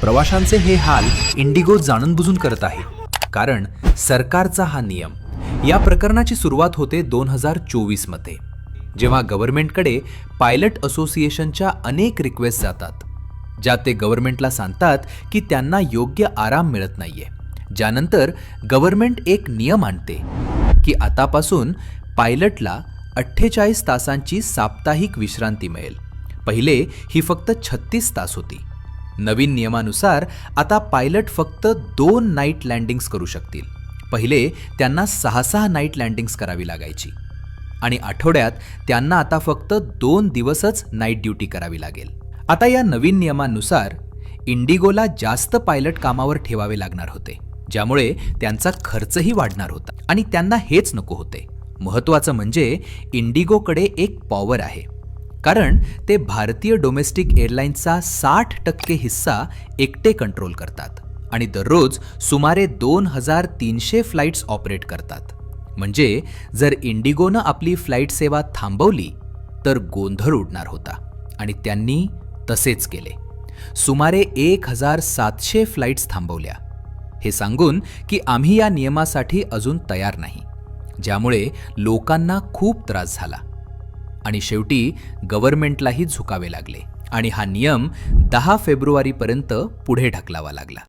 प्रवाशांचे हे हाल इंडिगो जाणूनबुजून करत आहे, कारण सरकारचा हा नियम. या प्रकरणाची सुरुवात होते 2024 मध्ये, जेव्हा गव्हर्नमेंटकडे पायलट असोसिएशनच्या अनेक रिक्वेस्ट जातात, ज्यात ते गव्हर्नमेंटला सांगतात की त्यांना योग्य आराम मिळत नाहीये. ज्यानंतर गव्हर्नमेंट एक नियम आणते की आतापासून पायलटला 48 तासांची साप्ताहिक विश्रांती मिळेल. पहिले ही फक्त 36 तास होती. नवीन नियमानुसार आता पायलट फक्त 2 नाईट लँडिंग्स करू शकतील. पहिले त्यांना 6 नाईट लँडिंग्स करावी लागायची आणि आठवड्यात त्यांना आता फक्त 2 दिवसच नाईट ड्युटी करावी लागेल. आता या नवीन नियमांनुसार इंडिगोला जास्त पायलट कामावर ठेवावे लागणार होते, ज्यामुळे त्यांचा खर्चही वाढणार होता आणि त्यांना हेच नको होते. महत्त्वाचं म्हणजे इंडिगोकडे एक पॉवर आहे, कारण ते भारतीय डोमेस्टिक एअरलाईन्सचा 60% हिस्सा एकटे कंट्रोल करतात आणि दररोज सुमारे 2300 फ्लाईट्स ऑपरेट करतात. म्हणजे जर इंडिगोनं आपली फ्लाईट सेवा थांबवली तर गोंधळ उडणार होता आणि त्यांनी तसेच केले. सुमारे 1700 फ्लाईट्स थांबवल्या, हे सांगून की आम्ही या नियमासाठी अजून तयार नाही, ज्यामुळे लोकांना खूप त्रास झाला आणि शेवटी गव्हर्नमेंटलाही झुकावे लागले आणि हा नियम 10 फेब्रुवारीपर्यंत पुढे ढकलावा लागला.